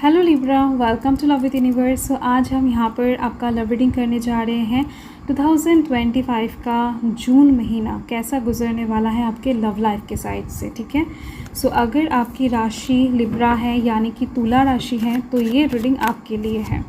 Hello Libra, welcome to love with universe. So आज हम यहाँ पर आपका लव रीडिंग करने जा रहे हैं 2025 का जून महीना कैसा गुजरने वाला है आपके लव लाइफ के साइड से। ठीक है, सो अगर आपकी राशि लिब्रा है यानी कि तुला राशि है तो ये रीडिंग आपके लिए है।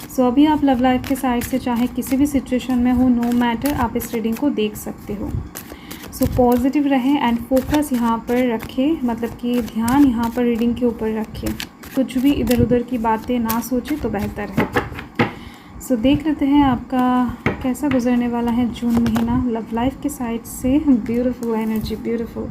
सो अभी आप लव लाइफ के साइड से चाहे किसी भी सिचुएशन में हो, नो मैटर, आप इस रीडिंग को देख सकते हो। सो पॉजिटिव रहें एंड फोकस यहाँ पर रखें, मतलब कि ध्यान यहाँ पर रीडिंग के ऊपर रखें, कुछ भी इधर उधर की बातें ना सोचें तो बेहतर है। सो देख लेते हैं आपका कैसा गुजरने वाला है जून महीना लव लाइफ के साइड से। Beautiful energy, beautiful.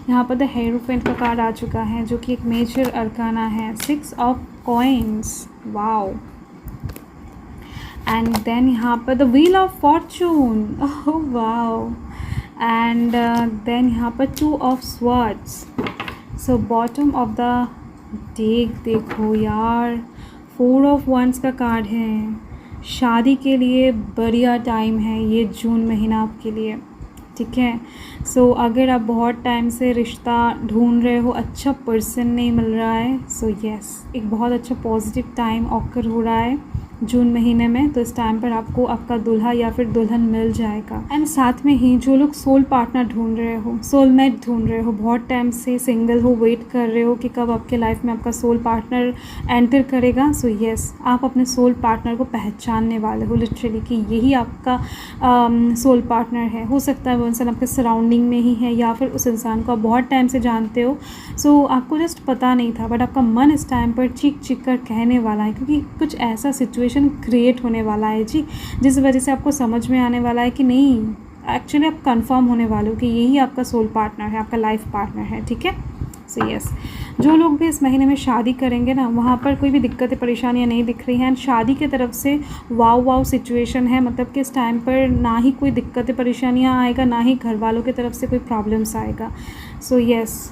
यहाँ पर द हेरोफेंट का कार्ड आ चुका है जो कि एक मेजर अरकाना है। 6 of coins, wow. And then यहाँ पर the wheel of fortune, oh wow. And then यहाँ पर 2 of swords. So bottom of the deck देखो यार, 4 ऑफ वंस का कार्ड है। शादी के लिए बढ़िया टाइम है ये जून महीना आपके लिए। ठीक है, सो अगर आप बहुत टाइम से रिश्ता ढूंढ रहे हो, अच्छा पर्सन नहीं मिल रहा है, सो यस, एक बहुत अच्छा पॉजिटिव टाइम ऑकर हो रहा है जून महीने में। तो इस टाइम पर आपको आपका दूल्हा या फिर दुल्हन मिल जाएगा। एंड साथ में ही जो लोग सोल पार्टनर ढूंढ रहे हो, सोलमेट ढूंढ रहे हो, बहुत टाइम से सिंगल हो, वेट कर रहे हो कि कब आपके लाइफ में आपका सोल पार्टनर एंटर करेगा, सो यस, आप अपने सोल पार्टनर को पहचानने वाले हो लिटरली कि यही आपका सोल पार्टनर है। हो सकता है वो इंसान आपके सराउंडिंग में ही है या फिर उस इंसान को आप बहुत टाइम से जानते हो, सो आपको जस्ट पता नहीं था, बट आपका मन इस टाइम पर चीख चीख कर कहने वाला है, क्योंकि कुछ ऐसा सिचुएशन क्रिएट होने वाला है जी, जिस वजह से आपको समझ में आने वाला है कि नहीं, एक्चुअली आप कंफर्म होने वाले हो कि यही आपका सोल पार्टनर है, आपका लाइफ पार्टनर है। ठीक है, सो यस, जो लोग भी इस महीने में शादी करेंगे ना, वहाँ पर कोई भी दिक्कतें परेशानियाँ नहीं दिख रही हैं। एंड शादी की तरफ से वाव वाव सिचुएशन है, मतलब कि इस टाइम पर ना ही कोई दिक्कतें परेशानियाँ आएगा, ना ही घर वालों की तरफ से कोई प्रॉब्लम्स आएगा। सो यस,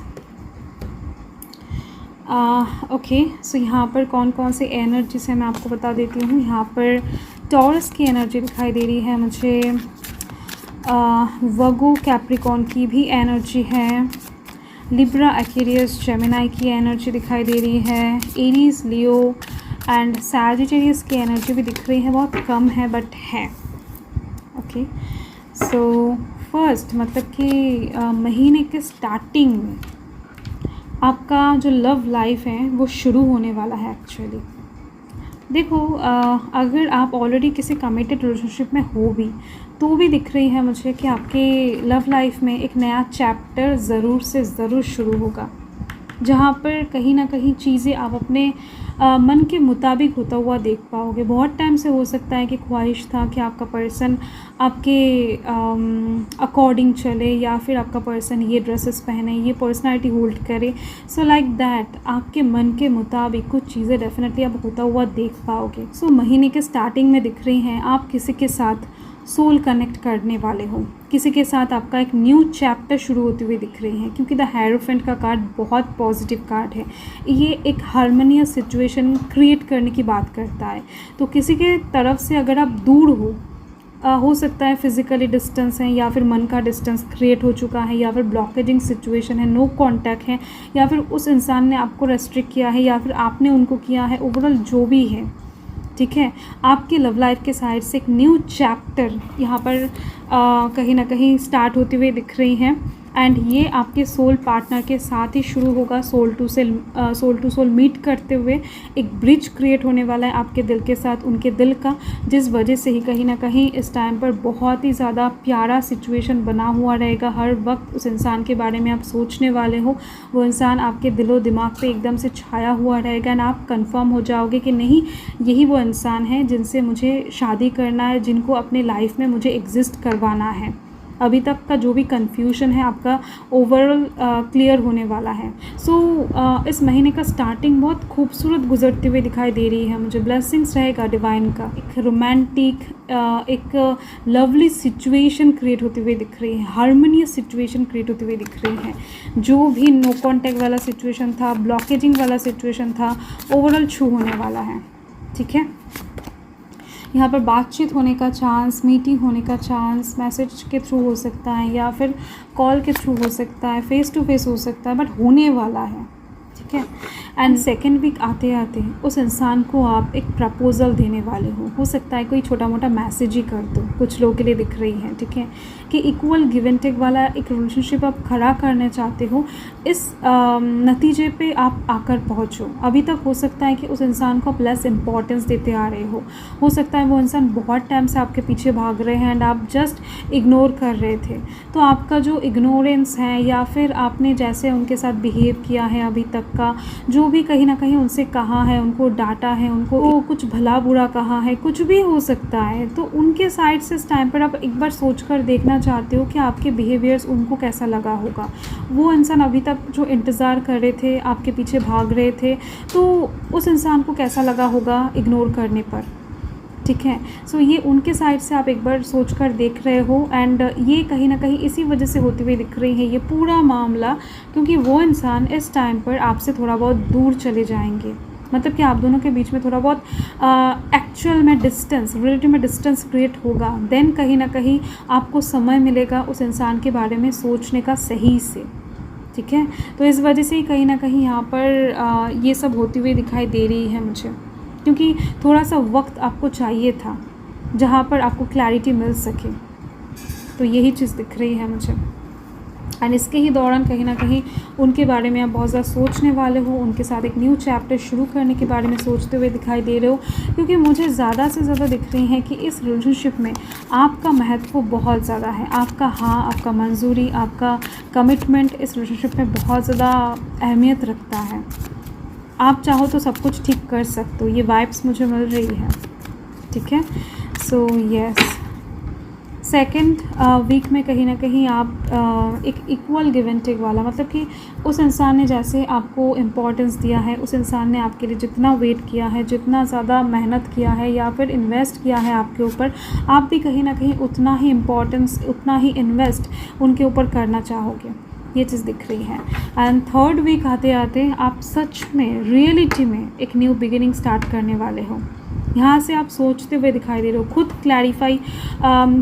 ओके, सो यहाँ पर कौन कौन सी एनर्जीज है मैं आपको बता देती हूँ। यहाँ पर टॉरस की एनर्जी दिखाई दे रही है मुझे, वर्गो कैप्रिकॉन की भी एनर्जी है, लिब्रा एक्वेरियस जेमिनी की एनर्जी दिखाई दे रही है, एरीज लियो एंड सैजिटेरियस की एनर्जी भी दिख रही है, बहुत कम है बट है। ओके, सो फर्स्ट मतलब कि महीने के स्टार्टिंग में आपका जो लव लाइफ है वो शुरू होने वाला है एक्चुअली। देखो, अगर आप ऑलरेडी किसी कमिटेड रिलेशनशिप में हो भी तो भी दिख रही है मुझे कि आपके लव लाइफ में एक नया चैप्टर ज़रूर से ज़रूर शुरू होगा, जहाँ पर कहीं ना कहीं चीज़ें आप अपने मन के मुताबिक होता हुआ देख पाओगे। बहुत टाइम से हो सकता है कि ख्वाहिश था कि आपका पर्सन आपके अकॉर्डिंग चले, या फिर आपका पर्सन ये ड्रेसेस पहने, ये पर्सनालिटी होल्ड करे, सो लाइक दैट आपके मन के मुताबिक कुछ चीज़ें डेफिनेटली आप होता हुआ देख पाओगे। सो महीने के स्टार्टिंग में दिख रही हैं आप किसी के साथ सोल कनेक्ट करने वाले हो, किसी के साथ आपका एक न्यू चैप्टर शुरू होते हुए दिख रही हैं, क्योंकि द हेरोफेंट का कार्ड बहुत पॉजिटिव कार्ड है। ये एक हार्मोनियस सिचुएशन क्रिएट करने की बात करता है। तो किसी के तरफ से अगर आप दूर हो सकता है फिज़िकली डिस्टेंस है, या फिर मन का डिस्टेंस क्रिएट हो चुका है, या फिर ब्लॉकेजिंग सिचुएशन है, नो कांटेक्ट है, या फिर उस इंसान ने आपको रेस्ट्रिक्ट किया है या फिर आपने उनको किया है, ओवरऑल जो भी है। ठीक है, आपके लव लाइफ के साइड से एक न्यू चैप्टर यहाँ पर कहीं ना कहीं स्टार्ट होते हुए दिख रही हैं। एंड ये आपके सोल पार्टनर के साथ ही शुरू होगा, सोल टू सोल मीट करते हुए एक ब्रिज क्रिएट होने वाला है आपके दिल के साथ उनके दिल का, जिस वजह से ही कहीं ना कहीं इस टाइम पर बहुत ही ज़्यादा प्यारा सिचुएशन बना हुआ रहेगा। हर वक्त उस इंसान के बारे में आप सोचने वाले हो, वो इंसान आपके दिलो दिमाग पे एकदम से छाया हुआ रहेगा, एंड आप कंफर्म हो जाओगे कि नहीं, यही वो इंसान है जिनसे मुझे शादी करना है, जिनको अपने लाइफ में मुझे एग्जिस्ट करवाना है। अभी तक का जो भी कन्फ्यूजन है आपका ओवरऑल क्लियर होने वाला है। सो इस महीने का स्टार्टिंग बहुत खूबसूरत गुजरते हुए दिखाई दे रही है मुझे। ब्लेसिंग्स रहेगा डिवाइन का, एक रोमांटिक एक लवली सिचुएशन क्रिएट होती हुई दिख रही है, हार्मोनियस सिचुएशन क्रिएट होती हुई दिख रही है। जो भी नो कॉन्टैक्ट वाला सिचुएशन था, ब्लॉकेजिंग वाला सिचुएशन था, ओवरऑल छू होने वाला है। ठीक है, यहाँ पर बातचीत होने का चांस, मीटिंग होने का चांस, मैसेज के थ्रू हो सकता है या फिर कॉल के थ्रू हो सकता है, फेस टू फेस हो सकता है, बट होने वाला है। ठीक है, एंड सेकेंड वीक आते आते उस इंसान को आप एक प्रपोज़ल देने वाले हो सकता है कोई छोटा मोटा मैसेज ही कर दो, कुछ लोगों के लिए दिख रही है, ठीक है, कि इक्वल गिव एंड टेक वाला एक रिलेशनशिप आप खड़ा करना चाहते हो, इस नतीजे पे आप आकर पहुँचो। अभी तक हो सकता है कि उस इंसान को आप लेस इंपॉर्टेंस देते आ रहे हो सकता है वो इंसान बहुत टाइम से आपके पीछे भाग रहे हैं एंड आप जस्ट इग्नोर कर रहे थे। तो आपका जो इग्नोरेंस है या फिर आपने जैसे उनके साथ बिहेव किया है अभी तक का, जो भी कहीं ना कहीं उनसे कहा है, उनको डांटा है, उनको कुछ भला बुरा कहा है, कुछ भी हो सकता है, तो उनके साइड से इस टाइम पर आप एक बार सोच कर देखना चाहते हो कि आपके बिहेवियर्स उनको कैसा लगा होगा। वो इंसान अभी तक जो इंतज़ार कर रहे थे, आपके पीछे भाग रहे थे, तो उस इंसान को कैसा लगा होगा इग्नोर करने पर, ठीक है। सो ये उनके साइड से आप एक बार सोच कर देख रहे हो एंड ये कहीं ना कहीं इसी वजह से होती हुई दिख रही है ये पूरा मामला, क्योंकि वो इंसान इस टाइम पर आपसे थोड़ा बहुत दूर चले जाएंगे। मतलब कि आप दोनों के बीच में थोड़ा बहुत एक्चुअल में डिस्टेंस, रिलेटिव में डिस्टेंस क्रिएट होगा। देन कहीं ना कहीं आपको समय मिलेगा उस इंसान के बारे में सोचने का सही से, ठीक है। तो इस वजह से ही कहीं ना कहीं यहाँ पर ये सब होती हुई दिखाई दे रही है मुझे, क्योंकि थोड़ा सा वक्त आपको चाहिए था जहाँ पर आपको क्लैरिटी मिल सके। तो यही चीज़ दिख रही है मुझे एंड इसके ही दौरान कहीं ना कहीं उनके बारे में आप बहुत ज़्यादा सोचने वाले हो, उनके साथ एक न्यू चैप्टर शुरू करने के बारे में सोचते हुए दिखाई दे रहे हो, क्योंकि मुझे ज़्यादा से ज़्यादा दिख रही है कि इस रिलेशनशिप में आपका महत्व बहुत ज़्यादा है। आपका हाँ, आपका मंजूरी, आपका कमिटमेंट इस रिलेशनशिप में बहुत ज़्यादा अहमियत रखता है। आप चाहो तो सब कुछ ठीक कर सकते हो, ये वाइब्स मुझे मिल रही है, ठीक है। सो यस, सेकेंड वीक में कहीं ना कहीं आप एक इक्वल गिव एंड टेक वाला, मतलब कि उस इंसान ने जैसे आपको इम्पोर्टेंस दिया है, उस इंसान ने आपके लिए जितना वेट किया है, जितना ज़्यादा मेहनत किया है या फिर इन्वेस्ट किया है आपके ऊपर, आप भी कहीं ना कहीं उतना ही इम्पोर्टेंस, उतना ही इन्वेस्ट उनके ऊपर करना चाहोगे। ये चीज़ दिख रही है। एंड थर्ड वीक आते आते आप सच में रियलिटी में एक न्यू बिगिनिंग स्टार्ट करने वाले हो। यहाँ से आप सोचते हुए दिखाई दे रहे हो,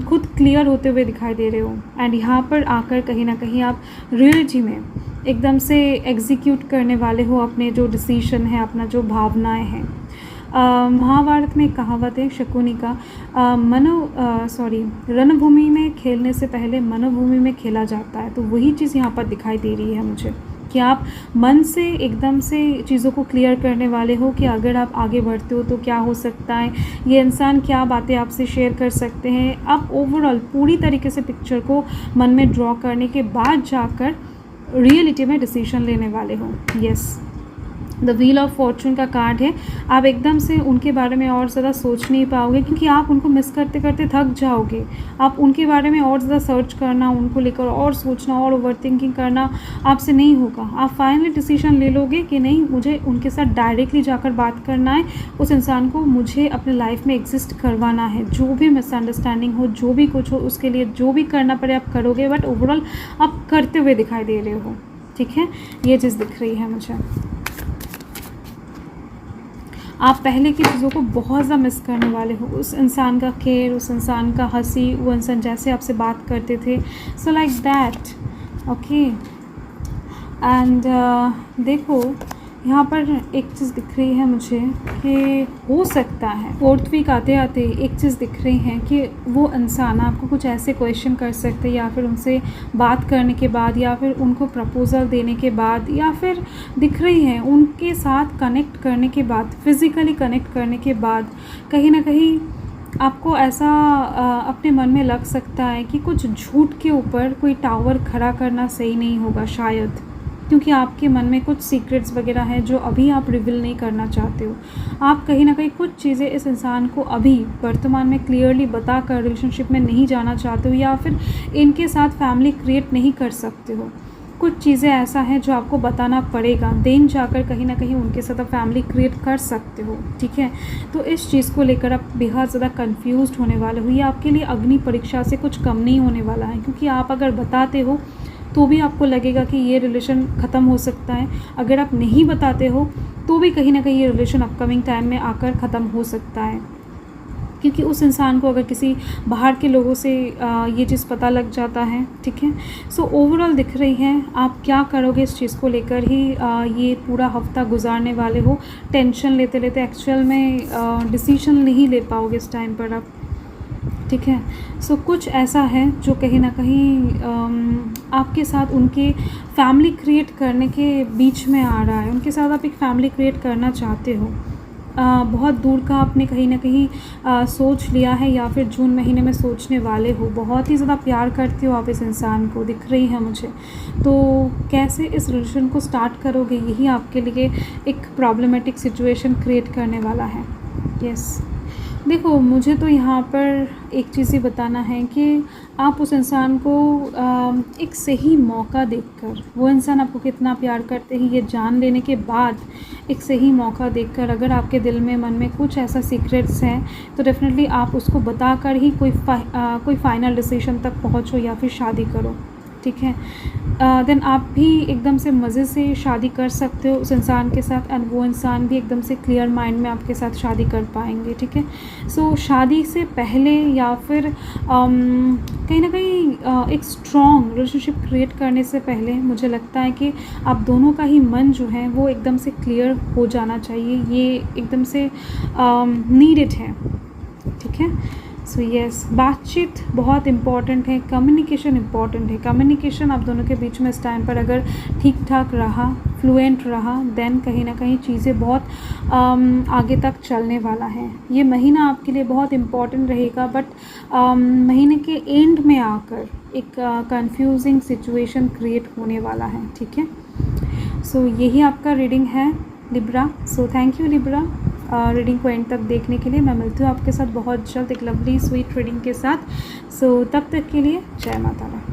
खुद क्लियर होते हुए दिखाई दे रहे हो एंड यहाँ पर आकर कहीं ना कहीं आप रियलिटी में एकदम से एग्जीक्यूट करने वाले हो अपने जो डिसीजन है, अपना जो भावनाएं हैं। महाभारत में एक कहावत है शकुनी का, रणभूमि में खेलने से पहले मनोभूमि में खेला जाता है। तो वही चीज़ यहाँ पर दिखाई दे रही है मुझे कि आप मन से एकदम से चीज़ों को क्लियर करने वाले हो कि अगर आप आगे बढ़ते हो तो क्या हो सकता है, ये इंसान क्या बातें आपसे शेयर कर सकते हैं। आप ओवरऑल पूरी तरीके से पिक्चर को मन में ड्रॉ करने के बाद जाकर रियलिटी में डिसीजन लेने वाले हो। Yes, the wheel of Fortune का कार्ड है। आप एकदम से उनके बारे में और ज़्यादा सोच नहीं पाओगे, क्योंकि आप उनको मिस करते करते थक जाओगे। आप उनके बारे में और ज़्यादा सर्च करना, उनको लेकर और सोचना और ओवर थिंकिंग करना आपसे नहीं होगा। आप फाइनली डिसीजन ले लोगे कि नहीं, मुझे उनके साथ डायरेक्टली जाकर बात करना है, उस इंसान को मुझे अपने लाइफ में एग्जिस्ट करवाना है। जो भी मिसअंडरस्टैंडिंग हो, जो भी कुछ हो, उसके लिए जो भी करना पड़े आप करोगे, बट ओवरऑल आप करते हुए दिखाई दे रहे हो, ठीक है। ये चीज़ दिख रही है मुझे। आप पहले की चीज़ों को बहुत ज़्यादा मिस करने वाले हो, उस इंसान का केयर, उस इंसान का हंसी, वो इंसान जैसे आपसे बात करते थे, so like that, okay. And देखो यहाँ पर एक चीज़ दिख रही है मुझे कि हो सकता है फोर्थ वीक आते आते एक चीज़ दिख रही है कि वो इंसान आपको कुछ ऐसे क्वेश्चन कर सकते हैं, या फिर उनसे बात करने के बाद, या फिर उनको प्रपोज़ल देने के बाद, या फिर दिख रही है उनके साथ कनेक्ट करने के बाद, फिज़िकली कनेक्ट करने के बाद, कहीं ना कहीं आपको ऐसा अपने मन में लग सकता है कि कुछ झूठ के ऊपर कोई टावर खड़ा करना सही नहीं होगा शायद, क्योंकि आपके मन में कुछ सीक्रेट्स वगैरह हैं जो अभी आप रिवील नहीं करना चाहते हो। आप कहीं ना कहीं कुछ चीज़ें इस इंसान को अभी वर्तमान में क्लियरली बता कर रिलेशनशिप में नहीं जाना चाहते हो, या फिर इनके साथ फैमिली क्रिएट नहीं कर सकते हो। कुछ चीज़ें ऐसा है जो आपको बताना पड़ेगा, देन जाकर कहीं ना कहीं उनके साथ आप फैमिली क्रिएट कर सकते हो, ठीक है। तो इस चीज़ को लेकर आप बेहद ज़्यादा कंफ्यूज्ड होने वाले हो। ये आपके लिए अग्नि परीक्षा से कुछ कम नहीं होने वाला है, क्योंकि आप अगर बताते हो तो भी आपको लगेगा कि ये रिलेशन ख़त्म हो सकता है, अगर आप नहीं बताते हो तो भी कहीं ना कहीं ये रिलेशन अपकमिंग टाइम में आकर ख़त्म हो सकता है। क्योंकि उस इंसान को अगर किसी बाहर के लोगों से ये चीज़ पता लग जाता है, ठीक है। सो ओवरऑल दिख रही है आप क्या करोगे इस चीज़ को लेकर ही ये पूरा हफ्ता गुजारने वाले हो। टेंशन लेते लेते एक्चुअल में डिसीजन नहीं ले पाओगे इस टाइम पर आप, ठीक है। सो कुछ ऐसा है जो कहीं ना कहीं आपके साथ उनके फैमिली क्रिएट करने के बीच में आ रहा है। उनके साथ आप एक फैमिली क्रिएट करना चाहते हो। बहुत दूर का आपने कहीं ना कहीं सोच लिया है या फिर जून महीने में सोचने वाले हो। बहुत ही ज़्यादा प्यार करते हो आप इस इंसान को, दिख रही है मुझे। तो कैसे इस रिलेशन को स्टार्ट करोगे, यही आपके लिए एक प्रॉब्लमेटिक सिचुएशन क्रिएट करने वाला है। यस, देखो मुझे तो यहाँ पर एक चीज़ ही बताना है कि आप उस इंसान को एक सही मौका देखकर, वो इंसान आपको कितना प्यार करते हैं ये जान लेने के बाद एक सही मौका देखकर, अगर आपके दिल में मन में कुछ ऐसा सीक्रेट्स हैं तो डेफिनेटली आप उसको बताकर ही कोई फाइनल डिसीजन तक पहुँचो या फिर शादी करो, ठीक है। देन आप भी एकदम से मज़े से शादी कर सकते हो उस इंसान के साथ, एंड वो इंसान भी एकदम से क्लियर माइंड में आपके साथ शादी कर पाएंगे, ठीक है। सो शादी से पहले या फिर कहीं ना कहीं एक स्ट्रॉन्ग रिलेशनशिप क्रिएट करने से पहले मुझे लगता है कि आप दोनों का ही मन जो है वो एकदम से क्लियर हो जाना चाहिए। ये एकदम से नीडेड है, ठीक है। सो यस, बातचीत बहुत इम्पॉर्टेंट है, कम्युनिकेशन इम्पॉर्टेंट है। कम्युनिकेशन आप दोनों के बीच में इस टाइम पर अगर ठीक ठाक रहा, फ्लुएंट रहा, देन कहीं ना कहीं चीज़ें बहुत आगे तक चलने वाला है। ये महीना आपके लिए बहुत इम्पॉर्टेंट रहेगा, बट महीने के एंड में आकर एक कंफ्यूजिंग सिचुएशन क्रिएट होने वाला है, ठीक है। सो यही आपका रीडिंग है Libra. So thank you Libra reading को एंड तक देखने के लिए। मैं मिलती हूँ आपके साथ बहुत जल्द एक लवली स्वीट रीडिंग के साथ। सो तब तक के लिए जय माता दी।